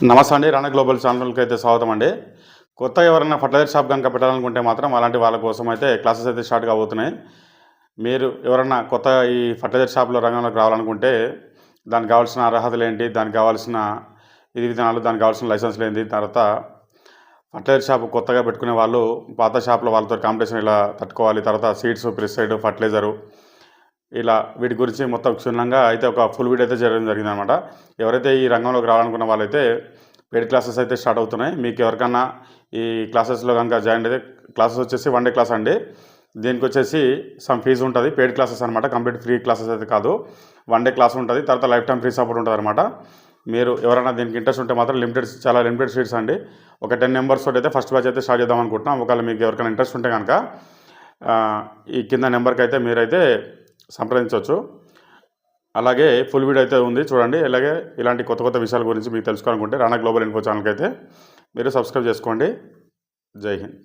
నమస్తే అండి. రాణా గ్లోబల్ ఛానల్కి అయితే స్వాగతం అండి. కొత్తగా ఎవరైనా ఫర్టిలైజర్ షాప్ కనుక పెట్టాలనుకుంటే మాత్రం అలాంటి వాళ్ళ కోసం అయితే క్లాసెస్ అయితే స్టార్ట్ కాబోతున్నాయి. మీరు ఎవరన్నా కొత్త ఈ ఫర్టిలైజర్ షాప్లో రంగంలోకి రావాలనుకుంటే దానికి కావాల్సిన అర్హతలు ఏంటి, దానికి కావాల్సిన విధి విధానాలు, దానికి కావాల్సిన లైసెన్స్లు ఏంటి, తర్వాత ఫర్టిలైజర్ షాప్ కొత్తగా పెట్టుకునే వాళ్ళు పాత షాప్లో వాళ్ళతో కాంపిటీషన్ ఇలా తట్టుకోవాలి, తర్వాత సీడ్స్, పెస్టిసైడ్, ఫర్టిలైజరు ఇలా వీటి గురించి మొత్తం క్షుణ్ణంగా అయితే ఒక ఫుల్ వీడియో అయితే చేయడం జరిగిందనమాట. ఎవరైతే ఈ రంగంలోకి రావాలనుకున్న వాళ్ళైతే పెయిడ్ క్లాసెస్ అయితే స్టార్ట్ అవుతున్నాయి. మీకు ఎవరికన్నా ఈ క్లాసెస్లో కనుక జాయిన్ అయితే క్లాసెస్ వచ్చేసి 1 డే క్లాస్ అండి. దీనికి వచ్చేసి సమ్ ఫీజు ఉంటుంది. పెయిడ్ క్లాసెస్ అనమాట, కంప్లీట్ ఫ్రీ క్లాసెస్ అయితే కాదు. 1 డే క్లాస్ ఉంటుంది, తర్వాత లైఫ్ టైం ఫ్రీ సపోర్ట్ ఉంటుంది అనమాట. మీరు ఎవరైనా దీనికి ఇంట్రెస్ట్ ఉంటే మాత్రం చాలా లిమిటెడ్ సీట్స్ అండి. ఒక 10 మెంబర్స్ తోటి అయితే ఫస్ట్ బ్యాచ్ అయితే స్టార్ట్ చేద్దాం అనుకుంటున్నాం. ఒకవేళ మీకు ఎవరికైనా ఇంట్రెస్ట్ ఉంటే కనుక ఈ కింద నెంబర్కి అయితే మీరైతే సంప్రదించవచ్చు. అలాగే ఫుల్ వీడియో అయితే ఉంది చూడండి. అలాగే ఇలాంటి కొత్త కొత్త విషయాల గురించి మీకు తెలుసుకోవాలనుకుంటే రాణా గ్లోబల్ ఇన్ఫో ఛానల్కి అయితే మీరు సబ్స్క్రైబ్ చేసుకోండి. జై హింద్.